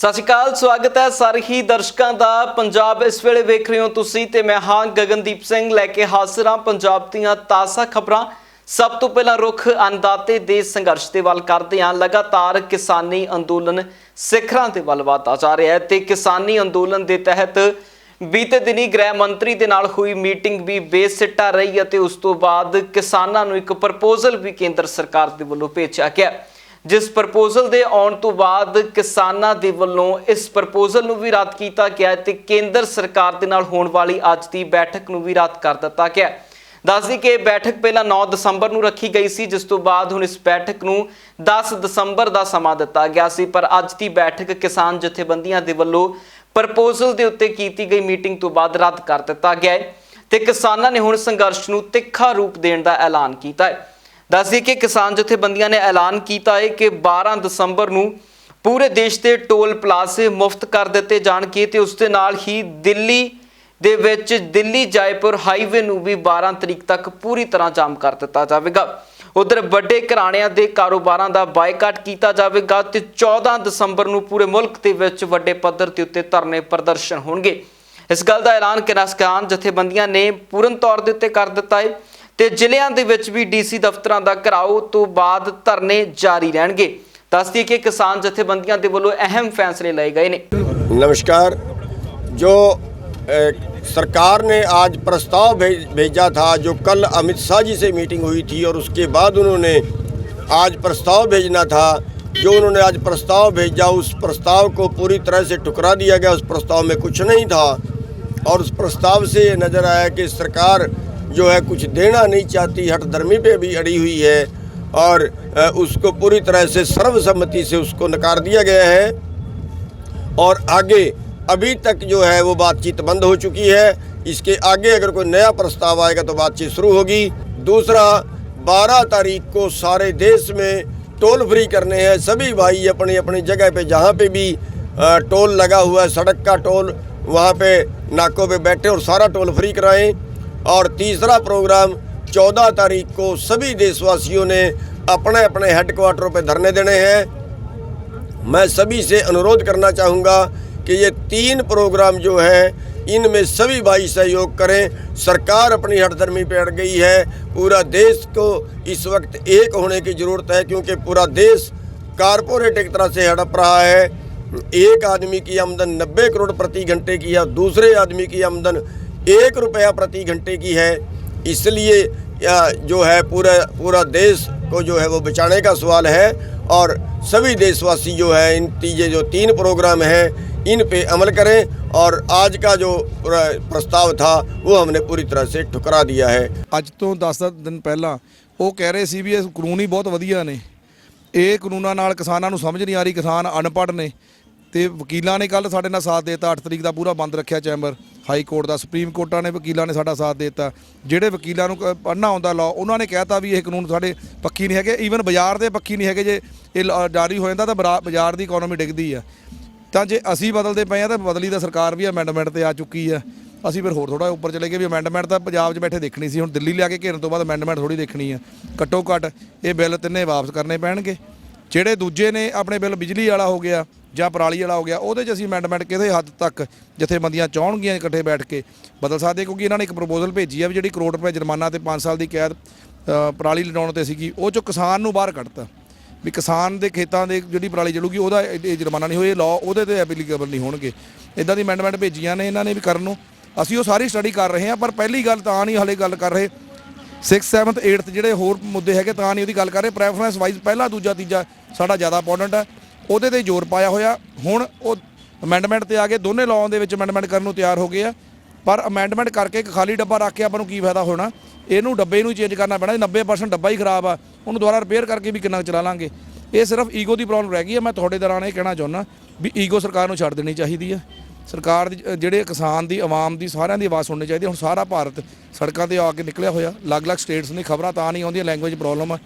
सत श्री अकाल, स्वागत है सारे ही दर्शकों का। पंजाब इस वेले वेख रहे हो तुसी ते मैं हाँ गगनदीप सिंह लैके हाजिर हाँ पंजाब दीयां ताज़ा खबरां। सब तो पहला रुख अन्नदाते दे संघर्ष के वल करते हैं। लगातार किसानी अंदोलन सिखरां ते वल वधदा जा रहा है ते किसानी अंदोलन के तहत बीते दिनी गृह मंत्री दे नाल हुई मीटिंग भी बेसिट्टा रही है। उस तो बाद किसानां नूं एक प्रपोजल भी केंद्र सरकार दे वल्लों भेजिया गया, जिस प्रपोजल के आने तो बाद किसानां दे वल्लों इस प्रपोजल नूं भी रद्द किया गया ते केंद्र सरकार दे नाल होण वाली अज की बैठक नूं भी रद्द कर दिता गया। दस दी कि बैठक पहला 9 दसंबर नूं रखी गई सी, जिस तो बाद हुण इस बैठक नूं 10 दसंबर का समा दिता गया सी। पर अज की बैठक किसान जथेबंदियां दे वल्लों प्रपोजल के उत्ते कीती गई मीटिंग तो बाद रद्द कर दिता गया है ते किसानां ने हुण संघर्ष नूं तिखा रूप देण दा ऐलान कीता है। दस दिए कि किसान जथेबंदियां ने ऐलान किया है कि 12 दसंबर नूं पूरे देश के टोल प्लाजे मुफ्त कर दिते जाणगे ते उस दे नाल ही दिल्ली दे विच दिल्ली जयपुर हाईवे नूं भी 12 तरीक तक पूरी तरह जाम कर दिता जाएगा। उधर बड़े घराणिਆਂ ਦੇ कारोबारां ਦਾ बायकाट किया जाएगा ते 14 दसंबर नूं पूरे मुल्क दे विच वड्डे पद्धर ते उत्ते धरने प्रदर्शन होणगे। इस गल का ऐलान किसान जथेबंदियां ने पूर्ण तौर दे उत्ते कर दिता है ते ਜ਼ਿਲ੍ਹਿਆਂ ਦੇ ਵਿੱਚ भी DC दफ्तरां ਦਾ ਘਿਰਾਓ तो बाद धरने जारी रहणगे। दस दिए कि किसान जथेबंदियां दे वल्लों अहम फैसले लए गए ने। नमस्कार। जो सरकार ने आज प्रस्ताव भेजा था, जो कल अमित शाह जी से मीटिंग हुई थी और उसके बाद उन्होंने आज प्रस्ताव भेजना था, जो उन्होंने आज प्रस्ताव भेजा उस प्रस्ताव को पूरी तरह से ठुकरा दिया गया। उस प्रस्ताव में कुछ नहीं था और उस प्रस्ताव से ये नज़र आया कि सरकार जो है कुछ देना नहीं चाहती, हठधर्मी पे भी अड़ी हुई है और उसको पूरी तरह से सर्वसम्मति से उसको नकार दिया गया है। और आगे अभी तक जो है वो बातचीत बंद हो चुकी है। इसके आगे अगर कोई नया प्रस्ताव आएगा तो बातचीत शुरू होगी। दूसरा, 12 तारीख को सारे देश में टोल फ्री करने हैं। सभी भाई अपनी अपनी जगह पे जहाँ पे भी टोल लगा हुआ है, सड़क का टोल, वहाँ पे नाकों पे बैठे और सारा टोल फ्री कराएं। और तीसरा प्रोग्राम 14 तारीख को सभी देशवासियों ने अपने अपने हेडक्वार्टरों पे धरने देने हैं। मैं सभी से अनुरोध करना चाहूँगा कि ये 3 प्रोग्राम जो है इनमें सभी भाई सहयोग करें। सरकार अपनी हठधर्मी पे अड़ गई है। पूरा देश को इस वक्त एक होने की ज़रूरत है, क्योंकि पूरा देश कारपोरेट एक तरह से हड़प रहा है। एक आदमी की आमदन 90 करोड़ प्रति घंटे की है, दूसरे आदमी की आमदन 1 रुपया प्रति घंटे की है। इसलिए जो है पूरा देश को जो है वो बचाने का सवाल है और सभी देशवासी जो है इन जो 3 प्रोग्राम हैं इन पे अमल करें। और आज का जो प्रस्ताव था वो हमने पूरी तरह से ठुकरा दिया है। ਅੱਜ ਤੋਂ 10 दिन पहला ਉਹ ਕਹਿ ਰਹੇ ਸੀ ਵੀ ਇਹ ਕਾਨੂੰਨ ਹੀ ਬਹੁਤ ਵਧੀਆ ਨੇ, ਇਹ ਕਾਨੂੰਨਾਂ ਨਾਲ ਕਿਸਾਨਾਂ ਨੂੰ ਸਮਝ ਨਹੀਂ ਆ ਰਹੀ, ਕਿਸਾਨ ਅਨਪੜ੍ਹ ਨੇ। ਤੇ ਵਕੀਲਾਂ ਨੇ ਕੱਲ ਸਾਡੇ ਨਾਲ ਸਾਥ ਦਿੱਤਾ। 8 ਤਰੀਕ ਦਾ ਪੂਰਾ ਬੰਦ ਰੱਖਿਆ ਚੈਂਬਰ, ਹਾਈ ਕੋਰਟ ਦਾ, ਸੁਪਰੀਮ ਕੋਰਟਾਂ ਨੇ ਵਕੀਲਾਂ ਨੇ ਸਾਡਾ ਸਾਥ ਦਿੱਤਾ। ਜਿਹੜੇ ਵਕੀਲਾਂ ਨੂੰ ਪੜ੍ਹਨਾ ਆਉਂਦਾ ਲਾਅ, ਉਹਨਾਂ ਨੇ ਕਹਿਤਾ ਵੀ ਇਹ ਕਾਨੂੰਨ ਸਾਡੇ ਪੱਖੀ ਨਹੀਂ ਹੈਗੇ, ਈਵਨ ਬਾਜ਼ਾਰ ਦੇ ਪੱਖੀ ਨਹੀਂ ਹੈਗੇ। ਜੇ ਇਹ ਜਾਰੀ ਹੋ ਜਾਂਦਾ ਤਾਂ ਬਾਜ਼ਾਰ ਦੀ ਇਕਨੋਮੀ ਡਿੱਗਦੀ ਆ। ਤਾਂ ਜੇ ਅਸੀਂ ਬਦਲਦੇ ਪਏ ਆ ਤਾਂ ਬਦਲੀ ਤਾਂ ਸਰਕਾਰ ਵੀ ਅਮੈਂਡਮੈਂਟ ਤੇ ਆ ਚੁੱਕੀ ਆ। ਅਸੀਂ ਫਿਰ ਹੋਰ ਥੋੜਾ ਉੱਪਰ ਚਲੇ ਗਏ ਵੀ ਅਮੈਂਡਮੈਂਟ ਤਾਂ ਪੰਜਾਬ 'ਚ ਬੈਠੇ ਦੇਖਣੀ ਸੀ, ਹੁਣ ਦਿੱਲੀ ਲਿਆ ਕੇ ਘੇਰਨ ਤੋਂ ਬਾਅਦ ਅਮੈਂਡਮੈਂਟ ਥੋੜੀ ਦੇਖਣੀ ਆ। ਘੱਟੋ ਘੱਟ ਇਹ ਬਿੱਲ ਤਿੰਨੇ ਵਾਪਸ ਕਰਨੇ ਪੈਣਗੇ। ਜਿਹੜੇ ਦੂਜੇ ਨੇ ਆਪਣੇ ਬਿੱਲ ਬਿਜਲੀ ਵਾਲਾ ਹੋ ਗਿਆ ਜਾਂ ਪਰਾਲੀ ਵਾਲਾ ਹੋ ਗਿਆ, ਉਹਦੇ 'ਚ ਅਸੀਂ ਅਮੈਂਡਮੈਂਟ ਕਿਸੇ ਹੱਦ ਤੱਕ ਜਥੇਬੰਦੀਆਂ ਚਾਹਣਗੀਆਂ ਇਕੱਠੇ ਬੈਠ ਕੇ ਬਦਲ ਸਕਦੇ, ਕਿਉਂਕਿ ਇਹਨਾਂ ਨੇ ਇੱਕ ਪ੍ਰਪੋਜ਼ਲ ਭੇਜੀ ਆ ਵੀ ਜਿਹੜੀ ਕਰੋੜ ਰੁਪਏ ਜੁਰਮਾਨਾ ਤੇ 5 ਸਾਲ ਦੀ ਕੈਦ ਪਰਾਲੀ ਲਗਾਉਣ 'ਤੇ ਸੀਗੀ, ਉਹ 'ਚੋਂ ਕਿਸਾਨ ਨੂੰ ਬਾਹਰ ਕੱਢਤਾ ਵੀ ਕਿਸਾਨ ਦੇ ਖੇਤਾਂ ਦੇ ਜਿਹੜੀ ਪਰਾਲੀ ਜਲੂਗੀ ਉਹਦਾ ਇਹ ਜੁਰਮਾਨਾ ਨਹੀਂ ਹੋਏ, ਲਾਅ ਉਹਦੇ 'ਤੇ ਐਪਲੀਕੇਬਲ ਨਹੀਂ ਹੋਣਗੇ। ਇੱਦਾਂ ਦੀ ਅਮੈਂਡਮੈਂਟ ਭੇਜੀਆਂ ਨੇ ਇਹਨਾਂ ਨੇ ਵੀ ਕਰਨ ਨੂੰ। ਅਸੀਂ ਉਹ ਸਾਰੀ ਸਟੱਡੀ ਕਰ ਰਹੇ ਹਾਂ, ਪਰ ਪਹਿਲੀ ਗੱਲ ਤਾਂ ਨਹੀਂ ਹਾਲੇ ਗੱਲ ਕਰ ਰਹੇ। 6th 7th 8th ਜਿਹੜੇ ਹੋਰ ਮੁੱਦੇ ਹੈਗੇ ਤਾਂ ਨਹੀਂ ਉਹਦੀ ਗੱਲ ਕਰ ਰਹੇ। ਪ੍ਰੈਫਰੈਂਸ ਵਾਈਜ਼ ਪਹਿਲਾ ਦੂਜਾ ਤੀਜਾ ਸਾਡਾ ਜ਼ਿਆਦਾ ਇੰਪੋਰਟੈਂਟ ਹੈ, ਉਹਦੇ 'ਤੇ ਜ਼ੋਰ ਪਾਇਆ ਹੋਇਆ। ਹੁਣ ਉਹ ਅਮੈਂਡਮੈਂਟ 'ਤੇ ਆ ਗਏ, ਦੋਨੇ ਲਾਅ ਦੇ ਵਿੱਚ ਅਮੈਂਡਮੈਂਟ ਕਰਨ ਨੂੰ ਤਿਆਰ ਹੋ ਗਏ ਆ। ਪਰ ਅਮੈਂਡਮੈਂਟ ਕਰਕੇ ਇੱਕ ਖਾਲੀ ਡੱਬਾ ਰੱਖ ਕੇ ਆਪਾਂ ਨੂੰ ਕੀ ਫਾਇਦਾ ਹੋਣਾ? ਇਹਨੂੰ ਡੱਬੇ ਨੂੰ ਚੇਂਜ ਕਰਨਾ ਪੈਣਾ। 90% ਡੱਬਾ ਹੀ ਖਰਾਬ ਆ, ਉਹਨੂੰ ਦੁਬਾਰਾ ਰਿਪੇਅਰ ਕਰਕੇ ਵੀ ਕਿੰਨਾ ਚਲਾ ਲਾਂਗੇ? ਇਹ ਸਿਰਫ ਈਗੋ ਦੀ ਪ੍ਰੋਬਲਮ ਰਹਿ ਗਈ ਹੈ। ਮੈਂ ਤੁਹਾਡੇ ਦੌਰਾਨ ਇਹ ਕਹਿਣਾ ਚਾਹੁੰਦਾ ਵੀ ਈਗੋ ਸਰਕਾਰ ਨੂੰ ਛੱਡ ਦੇਣੀ ਚਾਹੀਦੀ ਹੈ। ਸਰਕਾਰ ਦੀ ਜਿਹੜੇ ਕਿਸਾਨ ਦੀ, ਆਵਾਮ ਦੀ, ਸਾਰਿਆਂ ਦੀ ਆਵਾਜ਼ ਸੁਣਨੀ ਚਾਹੀਦੀ। ਹੁਣ ਸਾਰਾ ਭਾਰਤ ਸੜਕਾਂ 'ਤੇ ਆ ਕੇ ਨਿਕਲਿਆ ਹੋਇਆ। ਅਲੱਗ-ਅਲੱਗ ਸਟੇਟਸ ਨੇ, ਖਬਰਾਂ ਤਾਂ ਨਹੀਂ ਆਉਂਦੀਆਂ, ਲੈਂਗੁਏਜ ਪ੍ਰੋਬਲਮ ਆ।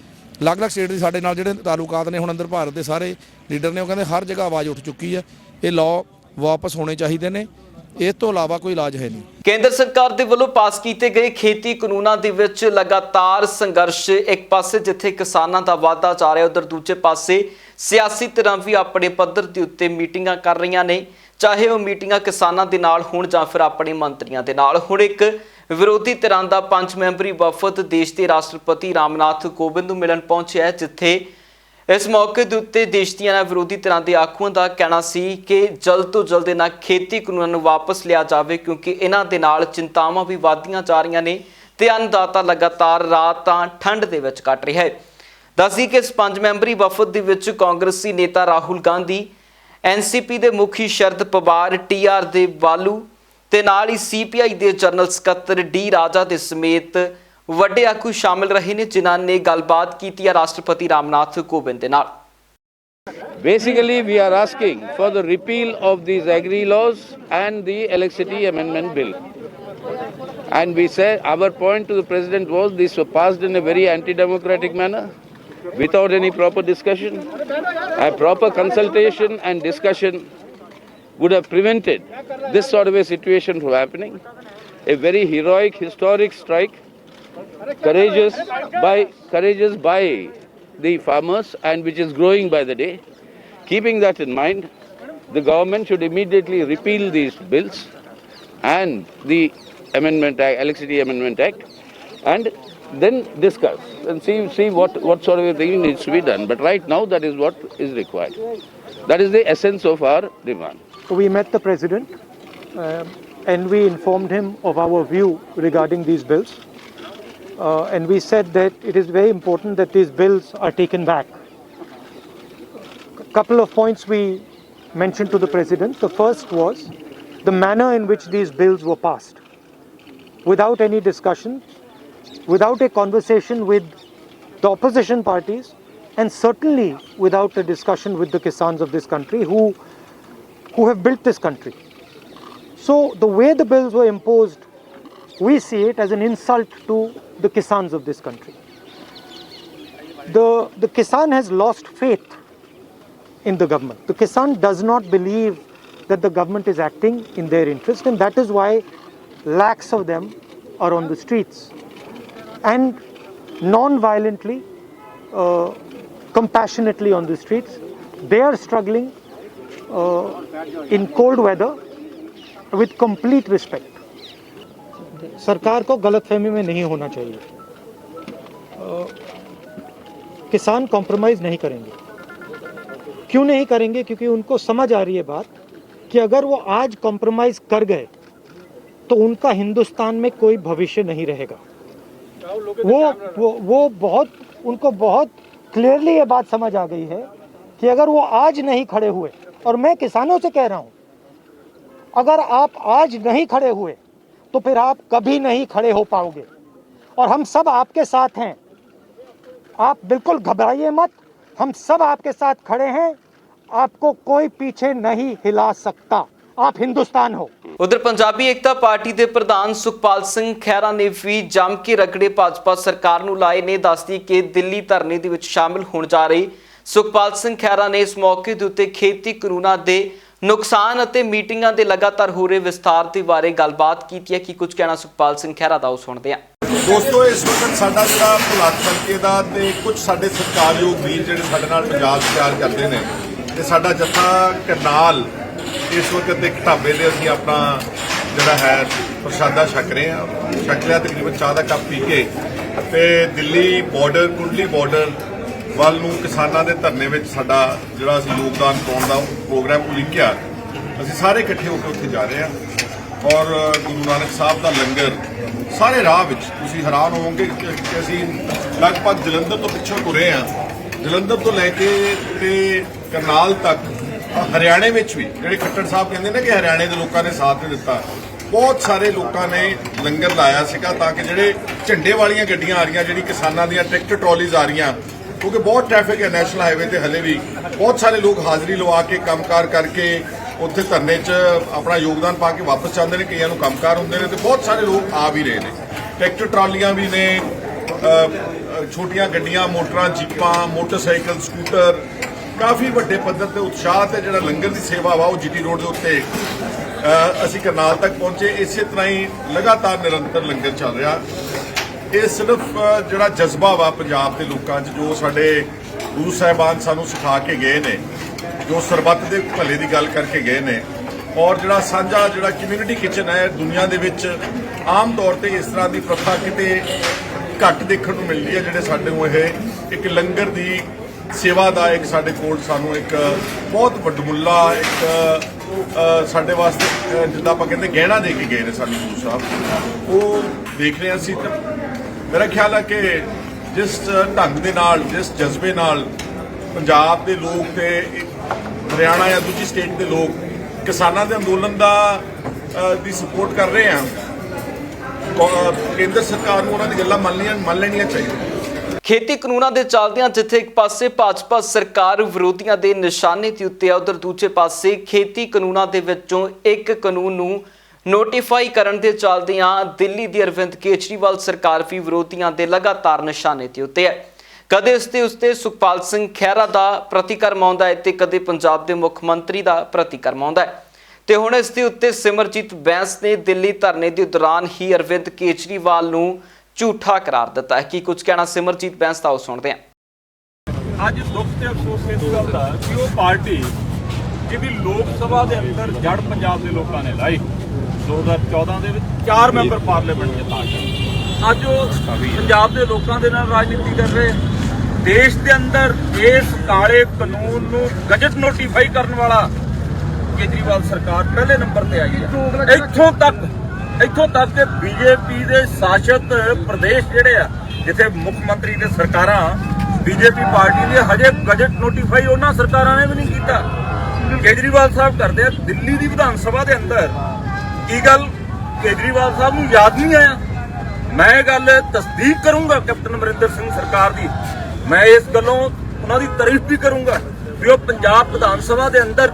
ਅਲੱਗ-ਅਲੱਗ ਸਟੇਟ ਦੀ ਸਾਡੇ ਨਾਲ ਜਿਹੜੇ ਤਾਲੁਕਾਤ ਨੇ ਹੁਣ ਅੰਦਰ ਭਾਰਤ ਦੇ ਸਾਰੇ ਲੀਡਰ ਨੇ, ਉਹ ਕਹਿੰਦੇ ਹਰ ਜਗ੍ਹਾ ਆਵਾਜ਼ ਉੱਠ ਚੁੱਕੀ ਹੈ। ਇਹ ਲਾਅ ਵਾਪਸ ਹੋਣੇ ਚਾਹੀਦੇ ਨੇ, ਇਸ ਤੋਂ ਇਲਾਵਾ ਕੋਈ ਇਲਾਜ ਹੈ ਨਹੀਂ। ਕੇਂਦਰ ਸਰਕਾਰ ਦੇ ਵੱਲੋਂ ਪਾਸ ਕੀਤੇ ਗਏ ਖੇਤੀ ਕਾਨੂੰਨਾਂ ਦੇ ਵਿੱਚ ਲਗਾਤਾਰ ਸੰਘਰਸ਼, ਇੱਕ ਪਾਸੇ ਜਿੱਥੇ ਕਿਸਾਨਾਂ ਦਾ ਵਾਧਾ ਜਾ ਰਿਹਾ, ਉਧਰ ਦੂਜੇ ਪਾਸੇ ਸਿਆਸੀ ਧਿਰਾਂ ਵੀ ਆਪਣੇ ਪੱਧਰ ਦੇ ਉੱਤੇ ਮੀਟਿੰਗਾਂ ਕਰ ਰਹੀਆਂ ਨੇ, ਚਾਹੇ ਉਹ ਮੀਟਿੰਗਾਂ ਕਿਸਾਨਾਂ ਦੇ ਨਾਲ ਹੋਣ ਜਾਂ ਫਿਰ ਆਪਣੇ ਮੰਤਰੀਆਂ ਦੇ ਨਾਲ। ਹੁਣ ਇੱਕ ਵਿਰੋਧੀ ਧਿਰਾਂ ਦਾ 5 ਮੈਂਬਰੀ ਵਫਦ ਦੇਸ਼ ਦੇ ਰਾਸ਼ਟਰਪਤੀ ਰਾਮਨਾਥ ਕੋਵਿੰਦ ਨੂੰ ਮਿਲਣ ਪਹੁੰਚਿਆ ਹੈ, ਜਿੱਥੇ ਇਸ ਮੌਕੇ ਦੇ ਉੱਤੇ ਦੇਸ਼ ਦੀਆਂ ਵਿਰੋਧੀ ਧਿਰਾਂ ਦੇ ਆਗੂਆਂ ਦਾ ਕਹਿਣਾ ਸੀ ਕਿ ਜਲਦ ਤੋਂ ਜਲਦ ਇਹਨਾਂ ਖੇਤੀ ਕਾਨੂੰਨਾਂ ਨੂੰ ਵਾਪਸ ਲਿਆ ਜਾਵੇ, ਕਿਉਂਕਿ ਇਹਨਾਂ ਦੇ ਨਾਲ ਚਿੰਤਾਵਾਂ ਵੀ ਵਧਦੀਆਂ ਜਾ ਰਹੀਆਂ ਨੇ ਤੇ ਅੰਨਦਾਤਾ ਲਗਾਤਾਰ ਰਾਤਾਂ ਠੰਡ ਦੇ ਵਿੱਚ ਕੱਟ ਰਿਹਾ ਹੈ। ਦੱਸੀ ਕਿ ਇਸ 5 ਮੈਂਬਰੀ ਵਫਦ ਦੇ ਵਿੱਚ ਕਾਂਗਰਸੀ ਨੇਤਾ ਰਾਹੁਲ ਗਾਂਧੀ, ਐਨਸੀਪੀ ਦੇ ਮੁਖੀ ਸ਼ਰਦ ਪਵਾਰ, TR ਦੇ ਬਾਲੂ ਤੇ ਨਾਲ ਹੀ CPI ਦੇ ਜਨਰਲ ਸਕੱਤਰ D ਰਾਜਾ ਦੇ ਸਮੇਤ ਵੱਡੇ ਆਗੂ ਸ਼ਾਮਿਲ ਰਹੇ ਨੇ, ਜਿਨ੍ਹਾਂ ਨੇ ਗੱਲਬਾਤ ਕੀਤੀ ਹੈ ਰਾਸ਼ਟਰਪਤੀ ਰਾਮਨਾਥ ਕੋਵਿੰਦ ਦੇ ਨਾਲ। Basically, we are asking for the repeal of these agri laws and the electricity amendment bill. And we said our point to the president was these were passed in a very anti-democratic manner, without any proper discussion. A proper consultation and discussion would have prevented this sort of a situation from happening. A very heroic, historic strike, courageous by the farmers, and which is growing by the day. Keeping that in mind, the government should immediately repeal these bills and the Electricity Amendment Act, and then discuss and see what sort of a thing needs to be done. But right now, that is what is required. That is the essence of our demand. We met the President and we informed him of our view regarding these bills. And we said that it is very important that these bills are taken back. A couple of points we mentioned to the President. The first was the manner in which these bills were passed. Without any discussion, without a conversation with the opposition parties, and certainly without a discussion with the Kisans of this country who have built this country. So the way the bills were imposed, we see it as an insult to the Kisans of this country. The Kisan has lost faith in the government. The Kisan does not believe that the government is acting in their interest, and that is why lakhs of them are on the streets. And non-violently, compassionately on the streets, they are struggling in cold weather with complete respect. सरकार को गलतफहमी में नहीं होना चाहिए। किसान compromise नहीं करेंगे। क्यों नहीं करेंगे? क्योंकि उनको समझ आ रही है बात कि अगर वो आज कॉम्प्रोमाइज़ कर गए तो उनका हिंदुस्तान में कोई भविष्य नहीं रहेगा। उनको बहुत क्लियरली ये बात समझ आ गई है कि अगर वो आज नहीं खड़े हुए, और मैं किसानों से कह रहा हूँ, अगर आप आज नहीं खड़े हुए तो फिर आप कभी नहीं खड़े हो पाओगे। और हम सब आपके साथ हैं, आप बिल्कुल घबराइए मत, हम सब आपके साथ खड़े हैं, आपको कोई पीछे नहीं हिला सकता, आप हिंदुस्तान हो। उधर पंजाबी एकता पार्टी के प्रधान सुखपाल सिंह खैरा ने भी जम के रगड़े भाजपा सरकार नूं लाए ने। दसदी कि दिल्ली धरने दे विच शामिल होण जा रही सुखपाल सिंह खैरा ने इस मौके दे उत्ते खेती कानूनां दे नुकसान ਅਤੇ ਮੀਟਿੰਗਾਂ ਦੇ ਲਗਾਤਾਰ ਹੋ ਰਹੇ ਵਿਸਤਾਰ ਦੇ ਬਾਰੇ ਗੱਲਬਾਤ ਕੀਤੀ ਹੈ। ਕਿ ਕੁਝ ਕਹਿਣਾ ਸੁਖਪਾਲ ਸਿੰਘ ਖਹਿਰਾ ਦਾ ਉਹ ਸੁਣਦੇ ਹਾਂ। ਦੋਸਤੋ, ਇਸ ਵਕਤ ਸਾਡਾ ਜਿਹੜਾ ਭੁਲੱਥ ਹਲਕੇ ਦਾ ਤੇ ਕੁਝ ਸਾਡੇ ਸਤਿਕਾਰਯੋਗ ਵੀਰ ਜਿਹੜੇ ਸਾਡੇ ਨਾਲ ਪੰਜਾਬ ਪਿਆਰ ਕਰਦੇ ਨੇ, ਤੇ ਸਾਡਾ ਜੱਥਾ ਕਰਨਾਲ ਇਸ ਵਕਤ ਇੱਕ ਢਾਬੇ ਤੇ ਅਸੀਂ ਆਪਣਾ ਜਿਹੜਾ ਹੈ ਪ੍ਰਸ਼ਾਦਾ ਛਕ ਰਹੇ ਹਾਂ। ਛਕ ਲਿਆ ਤਕਰੀਬਨ ਚਾਹ ਦਾ ਕੱਪ ਪੀ ਕੇ, ਤੇ ਦਿੱਲੀ ਬਾਰਡਰ, ਕੁੰਡਲੀ ਬਾਰਡਰ ਵੱਲ ਨੂੰ ਕਿਸਾਨਾਂ ਦੇ ਧਰਨੇ ਵਿੱਚ ਸਾਡਾ ਜਿਹੜਾ ਅਸੀਂ ਯੋਗਦਾਨ ਪਾਉਣ ਦਾ ਪ੍ਰੋਗਰਾਮ ਉਲੀਕਿਆ। ਅਸੀਂ ਸਾਰੇ ਇਕੱਠੇ ਹੋ ਕੇ ਉੱਥੇ ਜਾ ਰਹੇ ਹਾਂ। ਔਰ ਗੁਰੂ ਨਾਨਕ ਸਾਹਿਬ ਦਾ ਲੰਗਰ ਸਾਰੇ ਰਾਹ ਵਿੱਚ, ਤੁਸੀਂ ਹੈਰਾਨ ਹੋਵੋਗੇ ਕਿ ਅਸੀਂ ਲਗਭਗ ਜਲੰਧਰ ਤੋਂ ਪਿੱਛੋਂ ਤੁਰੇ ਹਾਂ। ਜਲੰਧਰ ਤੋਂ ਲੈ ਕੇ ਤੇ ਕਰਨਾਲ ਤੱਕ, ਹਰਿਆਣੇ ਵਿੱਚ ਵੀ ਜਿਹੜੇ ਖੱਟੜ ਸਾਹਿਬ ਕਹਿੰਦੇ ਨੇ ਕਿ ਹਰਿਆਣੇ ਦੇ ਲੋਕਾਂ ਨੇ ਸਾਥ ਨਹੀਂ ਦਿੱਤਾ, ਬਹੁਤ ਸਾਰੇ ਲੋਕਾਂ ਨੇ ਲੰਗਰ ਲਾਇਆ ਸੀਗਾ ਤਾਂ ਕਿ ਜਿਹੜੇ ਝੰਡੇ ਵਾਲੀਆਂ ਗੱਡੀਆਂ ਆ ਰਹੀਆਂ, ਜਿਹੜੀ ਕਿਸਾਨਾਂ ਦੀਆਂ ਟਰੈਕਟਰ ਟਰਾਲੀਜ਼ ਆ ਰਹੀਆਂ, ਕਿਉਂਕਿ ਬਹੁਤ ਟ੍ਰੈਫਿਕ ਹੈ ਨੈਸ਼ਨਲ ਹਾਈਵੇ ਤੇ, ਹਲੇ ਵੀ ਬਹੁਤ ਸਾਰੇ ਲੋਕ ਹਾਜ਼ਰੀ ਲਵਾ ਕੇ ਕੰਮਕਾਰ ਕਰਕੇ ਉੱਥੇ ਧਰਨੇ 'ਚ ਆਪਣਾ ਯੋਗਦਾਨ ਪਾ ਕੇ ਵਾਪਸ ਜਾਂਦੇ ਨੇ। ਕਈਆਂ ਨੂੰ ਕੰਮਕਾਰ ਹੁੰਦੇ ਨੇ ਤੇ ਬਹੁਤ ਸਾਰੇ ਲੋਕ ਆ ਵੀ ਰਹੇ ਨੇ। ਟਰੈਕਟਰ ਟਰਾਲੀਆਂ ਵੀ ਨੇ, ਛੋਟੀਆਂ ਗੱਡੀਆਂ, ਮੋਟਰਾਂ, ਜੀਪਾਂ, ਮੋਟਰਸਾਈਕਲ, ਸਕੂਟਰ, ਕਾਫੀ ਵੱਡੇ ਪੱਧਰ ਤੇ ਉਤਸ਼ਾਹ ਤੇ ਜਿਹੜਾ ਲੰਗਰ ਦੀ ਸੇਵਾ ਵਾ ਉਹ GT ਰੋਡ ਦੇ ਉੱਤੇ ਅਸੀਂ ਕਰਨਾਲ ਤੱਕ ਪਹੁੰਚੇ। ਇਸੇ ਤਰ੍ਹਾਂ ਹੀ ਲਗਾਤਾਰ ਨਿਰੰਤਰ ਲੰਗਰ ਚੱਲ ਰਿਹਾ। ਇਹ ਸਿਰਫ ਜਿਹੜਾ ਜਜ਼ਬਾ ਵਾ ਪੰਜਾਬ ਦੇ ਲੋਕਾਂ 'ਚ, ਜੋ ਸਾਡੇ ਗੁਰੂ ਸਾਹਿਬਾਨ ਸਾਨੂੰ ਸਿਖਾ ਕੇ ਗਏ ਨੇ, ਜੋ ਸਰਬੱਤ ਦੇ ਭਲੇ ਦੀ ਗੱਲ ਕਰਕੇ ਗਏ ਨੇ। ਔਰ ਜਿਹੜਾ ਸਾਂਝਾ ਜਿਹੜਾ ਕਮਿਊਨਿਟੀ ਕਿਚਨ ਹੈ, ਦੁਨੀਆ ਦੇ ਵਿੱਚ ਆਮ ਤੌਰ ਤੇ ਇਸ ਤਰ੍ਹਾਂ ਦੀ ਪ੍ਰਥਾ ਕਿਤੇ ਘੱਟ ਦੇਖਣ ਨੂੰ ਮਿਲਦੀ ਹੈ। ਜਿਹੜੇ ਸਾਡੇ ਨੂੰ ਇਹ ਇੱਕ ਲੰਗਰ ਦੀ ਸੇਵਾ ਦਾ ਇੱਕ ਸਾਡੇ ਕੋਲ ਸਾਨੂੰ ਇੱਕ ਬਹੁਤ ਵੱਡਮੁੱਲਾ ਇੱਕ ਸਾਡੇ ਵਾਸਤੇ ਜਿੱਦਾਂ ਆਪਾਂ ਕਹਿੰਦੇ ਗਹਿਣਾ ਦੇ ਕੇ ਗਏ ਨੇ ਸਾਨੂੰ ਗੁਰੂ ਸਾਹਿਬ, ਉਹ ਦੇਖ ਰਹੇ ਅਸੀਂ। ਤਾਂ ਮੇਰਾ ਖਿਆਲ ਹੈ ਕਿ ਜਿਸ ਢੰਗ ਦੇ ਨਾਲ, ਜਿਸ ਜਜ਼ਬੇ ਨਾਲ ਪੰਜਾਬ ਦੇ ਲੋਕ ਤੇ ਹਰਿਆਣਾ ਜਾਂ ਦੂਜੀ ਸਟੇਟ ਦੇ ਲੋਕ ਕਿਸਾਨਾਂ ਦੇ ਅੰਦੋਲਨ ਦੀ ਸਪੋਰਟ ਕਰ ਰਹੇ ਆ, ਕੇਂਦਰ ਸਰਕਾਰ ਨੂੰ ਉਹਨਾਂ ਦੀ ਗੱਲਾਂ ਮੰਨ ਲੈਣੀਆਂ ਚਾਹੀਦੀਆਂ। ਖੇਤੀ ਕਾਨੂੰਨਾਂ ਦੇ ਚੱਲਦਿਆਂ ਜਿੱਥੇ ਇੱਕ ਪਾਸੇ ਭਾਜਪਾ ਸਰਕਾਰ ਵਿਰੋਧੀਆਂ ਦੇ ਨਿਸ਼ਾਨੇ ਤੇ ਉੱਤੇ ਹੈ, ਉਧਰ ਦੂਜੇ ਪਾਸੇ ਖੇਤੀ ਕਾਨੂੰਨਾਂ ਦੇ ਵਿੱਚੋਂ ਇੱਕ ਕਾਨੂੰਨ ਨੂੰ ਨੋਟੀਫਾਈ ਕਰਨ ਦੇ ਚੱਲਦਿਆਂ ਦਿੱਲੀ ਦੀ ਅਰਵਿੰਦ ਕੇਜਰੀਵਾਲ ਸਰਕਾਰ ਵੀ ਵਿਰੋਧੀਆਂ ਦੇ ਲਗਾਤਾਰ ਨਿਸ਼ਾਨੇ ਤੇ ਉੱਤੇ ਹੈ। ਕਦੇ ਇਸ ਤੇ ਉਸਤੇ ਸੁਖਪਾਲ ਸਿੰਘ ਖਹਿਰਾ ਦਾ ਪ੍ਰਤੀਕਰਮ ਆਉਂਦਾ ਹੈ ਤੇ ਕਦੇ ਪੰਜਾਬ ਦੇ ਮੁੱਖ ਮੰਤਰੀ ਦਾ ਪ੍ਰਤੀਕਰਮ ਆਉਂਦਾ ਹੈ। ਤੇ ਹੁਣ ਇਸ ਦੇ ਉੱਤੇ ਸਿਮਰਜੀਤ ਬੈਂਸ ਨੇ ਦਿੱਲੀ ਧਰਨੇ ਦੇ ਦੌਰਾਨ ਹੀ ਅਰਵਿੰਦ ਕੇਜਰੀਵਾਲ ਨੂੰ ਝੂਠਾ ਕਰਾਰ ਦਿੱਤਾ ਹੈ। ਕੀ ਕੁਝ ਕਹਿਣਾ ਸਿਮਰਜੀਤ ਬੈਂਸ ਦਾ, ਉਹ ਸੁਣਦੇ ਹਾਂ। ਅੱਜ ਦੁੱਖ ਤੇ ਅਫਸੋਸ ਇਸ ਗੱਲ ਦਾ ਕਿ ਉਹ ਪਾਰਟੀ ਜਿਹਦੀ ਲੋਕ ਸਭਾ ਦੇ ਅੰਦਰ ਜੜ ਪੰਜਾਬ ਦੇ ਲੋਕਾਂ ਨੇ ਲਾਈ 2014 ਦੇ ਵਿੱਚ 4 ਮੈਂਬਰ ਪਾਰਲੀਮੈਂਟ ਜਿਤਾ ਕੇ, ਅੱਜ ਉਹ ਪੰਜਾਬ ਦੇ ਲੋਕਾਂ ਦੇ ਨਾਲ ਰਾਜਨੀਤੀ ਕਰ ਰਹੇ। ਦੇਸ਼ ਦੇ ਅੰਦਰ ਇਸ ਕਾਲੇ ਕਾਨੂੰਨ ਨੂੰ ਗਜਟ ਨੋਟੀਫਾਈ ਕਰਨ ਵਾਲਾ ਕੇਜਰੀਵਾਲ ਸਰਕਾਰ ਪਹਿਲੇ ਨੰਬਰ ਤੇ ਆਈ ਹੈ। ਇੱਥੋਂ ਤੱਕ ਕਿ ਬੀਜੇਪੀ ਦੇ ਸ਼ਾਸਤ ਪ੍ਰਦੇਸ਼ ਜਿਹੜੇ ਆ, ਜਿੱਥੇ ਮੁੱਖ ਮੰਤਰੀ ਤੇ ਸਰਕਾਰਾਂ ਬੀਜੇਪੀ ਪਾਰਟੀ ਦੇ, ਹਜੇ ਗਜਟ ਨੋਟੀਫਾਈ ਉਹਨਾਂ ਸਰਕਾਰਾਂ ਨੇ ਵੀ ਨਹੀਂ ਕੀਤਾ। ਕੇਜਰੀਵਾਲ ਸਾਹਿਬ ਕਰਦੇ ਆ ਦਿੱਲੀ ਦੀ ਵਿਧਾਨ ਸਭਾ ਦੇ ਅੰਦਰ। ਕੀ ਗੱਲ ਕੇਜਰੀਵਾਲ ਸਾਹਿਬ ਨੂੰ ਯਾਦ ਨਹੀਂ ਆਇਆ? ਮੈਂ ਇਹ ਗੱਲ ਤਸਦੀਕ ਕਰੂੰਗਾ ਕੈਪਟਨ ਅਮਰਿੰਦਰ ਸਿੰਘ ਸਰਕਾਰ ਦੀ। ਮੈਂ ਇਸ ਗੱਲੋਂ ਉਹਨਾਂ ਦੀ ਤਾਰੀਫ ਵੀ ਕਰੂੰਗਾ ਵੀ ਉਹ ਪੰਜਾਬ ਵਿਧਾਨ ਸਭਾ ਦੇ ਅੰਦਰ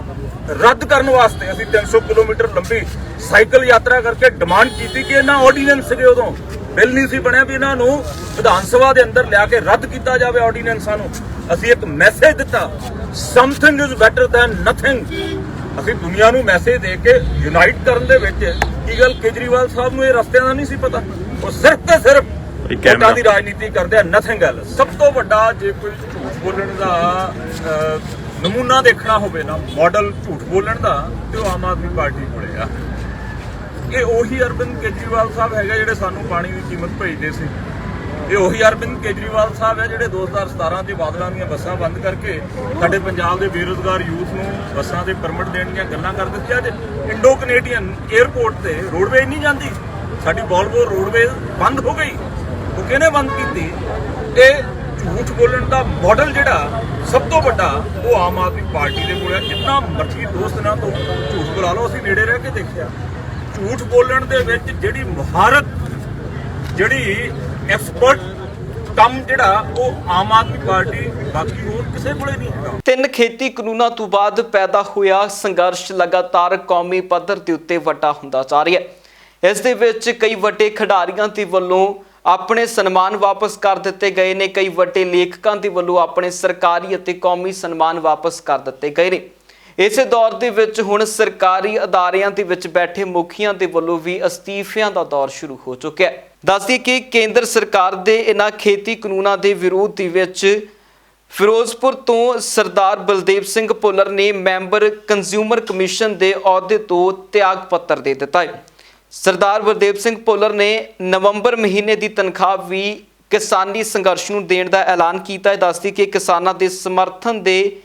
ਰੱਦ ਕਰਨ ਵਾਸਤੇ ਅਸੀਂ 300 ਕਿਲੋਮੀਟਰ ਲੰਬੀ ਸਾਈਕਲ ਯਾਤਰਾ ਕਰਕੇ ਡਿਮਾਂਡ ਕੀਤੀ ਕਿ ਇਹਨਾਂ ਆਰਡੀਨੈਂਸ ਸੀਗੇ, ਉਦੋਂ ਬਿੱਲ ਨਹੀਂ ਸੀ ਬਣਿਆ, ਵੀ ਇਹਨਾਂ ਨੂੰ ਵਿਧਾਨ ਸਭਾ ਦੇ ਅੰਦਰ ਲਿਆ ਕੇ ਰੱਦ ਕੀਤਾ ਜਾਵੇ ਆਰਡੀਨੈਂਸਾਂ ਨੂੰ। ਅਸੀਂ ਇੱਕ ਮੈਸੇਜ ਦਿੱਤਾ, something is better than nothing. ਅਸੀਂ ਦੁਨੀਆ ਨੂੰ ਮੈਸੇਜ ਦੇ ਕੇ ਯੂਨਾਈਟ ਕਰਨ ਦੇ ਵਿੱਚ ਕੀ ਗੱਲ ਕੇਜਰੀਵਾਲ ਸਾਹਿਬ ਨੂੰ ਇਹ ਰਸਤਿਆਂ ਦਾ ਨਹੀਂ ਸੀ ਪਤਾ? ਉਹ ਸਿਰਫ ਤੇ ਸਿਰਫ ਵੋਟਾਂ ਦੀ ਰਾਜਨੀਤੀ ਕਰਦੇ ਆ, ਨਥਿੰਗ ਐਲਸ। ਸਭ ਤੋਂ ਵੱਡਾ ਜੇ ਕੋਈ ਝੂਠ ਬੋਲਣ ਦਾ ਨਮੂਨਾ ਦੇਖਣਾ ਹੋਵੇ ਨਾ, ਮਾਡਲ ਝੂਠ ਬੋਲਣ ਦਾ, ਤੇ ਉਹ ਆਮ ਆਦਮੀ ਪਾਰਟੀ ਕੋਲੇ ਆ। ਇਹ ਉਹੀ ਅਰਵਿੰਦ ਕੇਜਰੀਵਾਲ ਸਾਹਿਬ ਹੈਗਾ ਜਿਹੜੇ ਸਾਨੂੰ ਪਾਣੀ ਦੀ ਕੀਮਤ ਭੇਜਦੇ ਸੀ। ਇਹ ਉਹੀ ਅਰਵਿੰਦ ਕੇਜਰੀਵਾਲ ਸਾਹਿਬ ਹੈ ਜਿਹੜੇ 2017 'ਚ ਬਾਦਲਾਂ ਦੀਆਂ ਬੱਸਾਂ ਬੰਦ ਕਰਕੇ ਸਾਡੇ ਪੰਜਾਬ ਦੇ ਬੇਰੁਜ਼ਗਾਰ ਯੂਥ ਨੂੰ ਬੱਸਾਂ ਦੇ ਪਰਮਿਟ ਦੇਣ ਦੀਆਂ ਗੱਲਾਂ ਕਰਦੇ ਸੀ। ਅੱਜ ਇੰਡੋ ਕੈਨੇਡੀਅਨ 에ਅਰਪੋਰਟ ਤੇ ਰੋਡਵੇਜ਼ ਨਹੀਂ ਜਾਂਦੀ, ਸਾਡੀ ਵੋਲਵੋ ਰੋਡਵੇਜ਼ ਬੰਦ ਹੋ ਗਈ। ਉਹ ਕਿਹਨੇ ਬੰਦ ਕੀਤੀ? ਇਹ ਝੂਠ ਬੋਲਣ ਦਾ ਮਾਡਲ ਜਿਹੜਾ ਸਭ ਤੋਂ ਵੱਡਾ ਉਹ ਆਮ ਆਦਮੀ ਪਾਰਟੀ ਦੇ ਕੋਲ ਹੈ। ਜਿੰਨਾ ਮਰਜ਼ੀ ਦੋਸਤ ਨਾਲ ਤੋਂ ਝੂਠ ਬੁਲਾ ਲਓ, ਅਸੀਂ ਨੇੜੇ ਰਹਿ ਕੇ ਦੇਖਿਆ। ਝੂਠ ਬੋਲਣ ਦੇ ਵਿੱਚ ਜਿਹੜੀ ਮੁਹਾਰਤ, ਜਿਹੜੀ ਐਕਸਪਰਟ ਕੰਮ ਜਿਹੜਾ, ਉਹ ਆਮ ਆਦਮੀ ਪਾਰਟੀ ਬਾਕੀ ਹੋਰ ਕਿਸੇ ਕੋਲੇ ਨਹੀਂ ਹੈਗਾ। 3 ਖੇਤੀ ਕਾਨੂੰਨਾਂ ਤੋਂ ਬਾਅਦ ਪੈਦਾ ਹੋਇਆ ਸੰਘਰਸ਼ ਲਗਾਤਾਰ ਕੌਮੀ ਪੱਧਰ ਦੇ ਉੱਤੇ ਵੱਡਾ ਹੁੰਦਾ ਜਾ ਰਿਹਾ ਹੈ। ਇਸ ਦੇ ਵਿੱਚ ਕਈ ਵੱਡੇ ਖਿਡਾਰੀਆਂ ਦੇ ਵੱਲੋਂ ਆਪਣੇ ਸਨਮਾਨ ਵਾਪਸ ਕਰ ਦਿੱਤੇ ਗਏ ਨੇ, ਕਈ ਵੱਡੇ ਲੇਖਕਾਂ ਦੇ ਵੱਲੋਂ ਆਪਣੇ ਸਰਕਾਰੀ ਅਤੇ ਕੌਮੀ ਸਨਮਾਨ ਵਾਪਸ ਕਰ ਦਿੱਤੇ ਗਏ ਨੇ। ਇਸੇ ਦੌਰ ਦੇ ਵਿੱਚ ਹੁਣ ਸਰਕਾਰੀ ਅਦਾਰਿਆਂ ਦੇ ਵਿੱਚ ਬੈਠੇ ਮੁਖੀਆਂ ਦੇ ਵੱਲੋਂ ਵੀ ਅਸਤੀਫਿਆਂ ਦਾ ਦੌਰ ਸ਼ੁਰੂ ਹੋ ਚੁੱਕਿਆ ਹੈ। ਦੱਸਦੀ ਕਿ ਕੇਂਦਰ ਸਰਕਾਰ ਦੇ ਇਹਨਾਂ ਖੇਤੀ ਕਾਨੂੰਨਾਂ ਦੇ ਵਿਰੋਧ ਦੇ ਵਿੱਚ ਫਿਰੋਜ਼ਪੁਰ ਤੋਂ ਸਰਦਾਰ ਬਲਦੇਵ ਸਿੰਘ ਭੁੱਲਰ ਨੇ ਮੈਂਬਰ ਕੰਜ਼ਿਊਮਰ ਕਮਿਸ਼ਨ ਦੇ ਅਹੁਦੇ ਤੋਂ ਤਿਆਗ ਪੱਤਰ ਦੇ ਦਿੱਤਾ ਹੈ। ਸਰਦਾਰ ਬਲਦੇਵ ਸਿੰਘ ਭੁੱਲਰ ਨੇ ਨਵੰਬਰ ਮਹੀਨੇ ਦੀ ਤਨਖਾਹ ਵੀ ਕਿਸਾਨੀ ਸੰਘਰਸ਼ ਨੂੰ ਦੇਣ ਦਾ ਐਲਾਨ ਕੀਤਾ ਹੈ। ਦੱਸਦੀ ਕਿ ਕਿਸਾਨਾਂ ਦੇ ਸਮਰਥਨ ਦੇ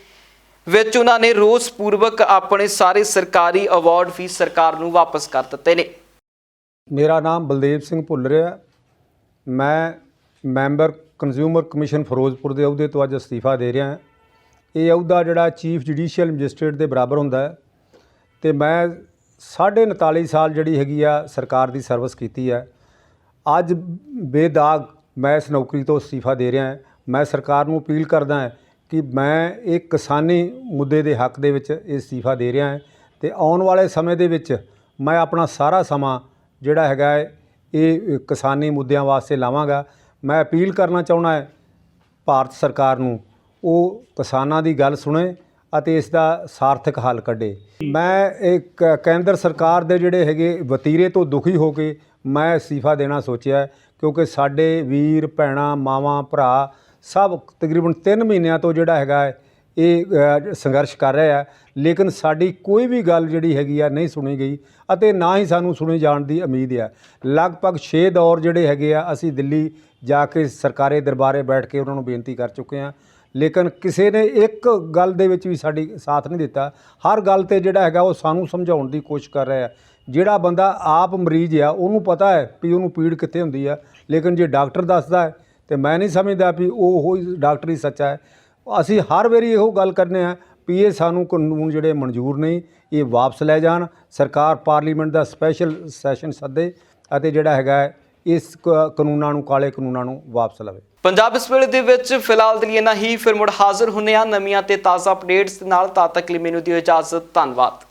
ਵਿੱਚ ਉਹਨਾਂ ਨੇ ਰੋਸ ਪੂਰਵਕ ਆਪਣੇ ਸਾਰੇ ਸਰਕਾਰੀ ਅਵਾਰਡ ਵੀ ਸਰਕਾਰ ਨੂੰ ਵਾਪਸ ਕਰ ਦਿੱਤੇ ਨੇ। ਮੇਰਾ ਨਾਮ ਬਲਦੇਵ ਸਿੰਘ ਭੁੱਲਰ ਹੈ। ਮੈਂ ਮੈਂਬਰ ਕੰਜ਼ਿਊਮਰ ਕਮਿਸ਼ਨ ਫਿਰੋਜ਼ਪੁਰ ਦੇ ਅਹੁਦੇ ਤੋਂ ਅੱਜ ਅਸਤੀਫਾ ਦੇ ਰਿਹਾ ਹਾਂ। ਇਹ ਅਹੁਦਾ ਜਿਹੜਾ ਚੀਫ ਜੁਡੀਸ਼ੀਅਲ ਮੈਜਿਸਟ੍ਰੇਟ ਦੇ ਬਰਾਬਰ ਹੁੰਦਾ ਹੈ ਤੇ ਮੈਂ 39.5 ਸਾਲ ਜਿਹੜੀ ਹੈਗੀ ਆ ਸਰਕਾਰ ਦੀ ਸਰਵਿਸ ਕੀਤੀ ਹੈ। ਅੱਜ ਬੇਦਾਗ ਮੈਂ ਇਸ ਨੌਕਰੀ ਤੋਂ ਅਸਤੀਫਾ ਦੇ ਰਿਹਾ ਹਾਂ। ਮੈਂ ਸਰਕਾਰ ਨੂੰ ਅਪੀਲ ਕਰਦਾ ਹਾਂ ਕਿ ਮੈਂ ਇੱਕ ਕਿਸਾਨੀ ਮੁੱਦੇ ਦੇ ਹੱਕ ਦੇ ਵਿੱਚ ਇਹ ਅਸਤੀਫਾ ਦੇ ਰਿਹਾ ਹਾਂ ਤੇ ਆਉਣ ਵਾਲੇ ਸਮੇਂ ਦੇ ਵਿੱਚ ਮੈਂ ਆਪਣਾ ਸਾਰਾ ਸਮਾਂ ਜਿਹੜਾ ਹੈਗਾ ਇਹ ਕਿਸਾਨੀ ਮੁੱਦਿਆਂ ਵਾਸਤੇ ਲਾਵਾਂਗਾ। ਮੈਂ ਅਪੀਲ ਕਰਨਾ ਚਾਹੁੰਦਾ ਹੈ ਭਾਰਤ ਸਰਕਾਰ ਨੂੰ, ਉਹ ਕਿਸਾਨਾਂ ਦੀ ਗੱਲ ਸੁਣੇ ਅਤੇ ਇਸ ਦਾ ਸਾਰਥਕ ਹੱਲ ਕੱਢੇ। ਮੈਂ ਇੱਕ ਕੇਂਦਰ ਸਰਕਾਰ ਦੇ ਜਿਹੜੇ ਹੈਗੇ ਵਤੀਰੇ ਤੋਂ ਦੁਖੀ ਹੋ ਕੇ ਮੈਂ ਅਸਤੀਫਾ ਦੇਣਾ ਸੋਚਿਆ, ਕਿਉਂਕਿ ਸਾਡੇ ਵੀਰ ਭੈਣਾਂ ਮਾਵਾਂ ਭਰਾ ਸਭ ਤਕਰੀਬਨ 3 ਮਹੀਨਿਆਂ ਤੋਂ ਜਿਹੜਾ ਹੈਗਾ ਹੈ ਇਹ ਸੰਘਰਸ਼ ਕਰ ਰਿਹਾ ਹੈ, ਲੇਕਿਨ ਸਾਡੀ ਕੋਈ ਵੀ ਗੱਲ ਜਿਹੜੀ ਹੈਗੀ ਆ ਨਹੀਂ ਸੁਣੀ ਗਈ ਅਤੇ ਨਾ ਹੀ ਸਾਨੂੰ ਸੁਣੀ ਜਾਣ ਦੀ ਉਮੀਦ ਹੈ। ਲਗਭਗ 6 ਦੌਰ ਜਿਹੜੇ ਹੈਗੇ ਆ ਅਸੀਂ ਦਿੱਲੀ ਜਾ ਕੇ ਸਰਕਾਰੀ ਦਰਬਾਰੇ ਬੈਠ ਕੇ ਉਹਨਾਂ ਨੂੰ ਬੇਨਤੀ ਕਰ ਚੁੱਕੇ ਹਾਂ, ਲੇਕਿਨ ਕਿਸੇ ਨੇ ਇੱਕ ਗੱਲ ਦੇ ਵਿੱਚ ਵੀ ਸਾਡੀ ਸਾਥ ਨਹੀਂ ਦਿੱਤਾ। ਹਰ ਗੱਲ ਤੇ ਜਿਹੜਾ ਹੈਗਾ ਉਹ ਸਾਨੂੰ ਸਮਝਾਉਣ ਦੀ ਕੋਸ਼ਿਸ਼ ਕਰ ਰਿਹਾ ਹੈ। ਜਿਹੜਾ ਬੰਦਾ ਆਪ ਮਰੀਜ਼ ਆ ਉਹਨੂੰ ਪਤਾ ਹੈ ਵੀ ਉਹਨੂੰ ਪੀੜ ਕਿੱਥੇ ਹੁੰਦੀ ਆ, ਲੇਕਿਨ ਜੇ ਡਾਕਟਰ ਦੱਸਦਾ ਹੈ ਤੇ ਮੈਂ ਨਹੀਂ ਸਮਝਦਾ ਵੀ ਉਹ ਹੀ ਡਾਕਟਰ ਹੀ ਸੱਚਾ ਹੈ। ਅਸੀਂ ਹਰ ਵਾਰੀ ਇਹੋ ਗੱਲ ਕਰਨੇ ਆ ਵੀ ਇਹ ਸਾਨੂੰ ਕਾਨੂੰਨ ਜਿਹੜੇ ਮਨਜ਼ੂਰ ਨਹੀਂ, ਇਹ ਵਾਪਸ ਲੈ ਜਾਣ। ਸਰਕਾਰ ਪਾਰਲੀਮੈਂਟ ਦਾ ਸਪੈਸ਼ਲ ਸੈਸ਼ਨ ਸੱਦੇ ਅਤੇ ਜਿਹੜਾ ਹੈਗਾ ਇਸ ਕਾਨੂੰਨਾਂ ਨੂੰ, ਕਾਲੇ ਕਾਨੂੰਨਾਂ ਨੂੰ ਵਾਪਸ ਲਵੇ। ਪੰਜਾਬ ਇਸ ਵੇਲੇ ਦੇ ਵਿੱਚ ਫਿਲਹਾਲ ਦੇ ਲਈ ਇੰਨਾ ਹੀ। ਫਿਰ ਮੁੜ ਹਾਜ਼ਰ ਹੁੰਨੇ ਆ ਨਵੀਆਂ ਤੇ ਤਾਜ਼ਾ ਅਪਡੇਟਸ ਦੇ ਨਾਲ। ਤਦ ਤੱਕ ਲਈ ਮੈਨੂੰ ਦਿਓ ਇਜਾਜ਼ਤ। ਧੰਨਵਾਦ।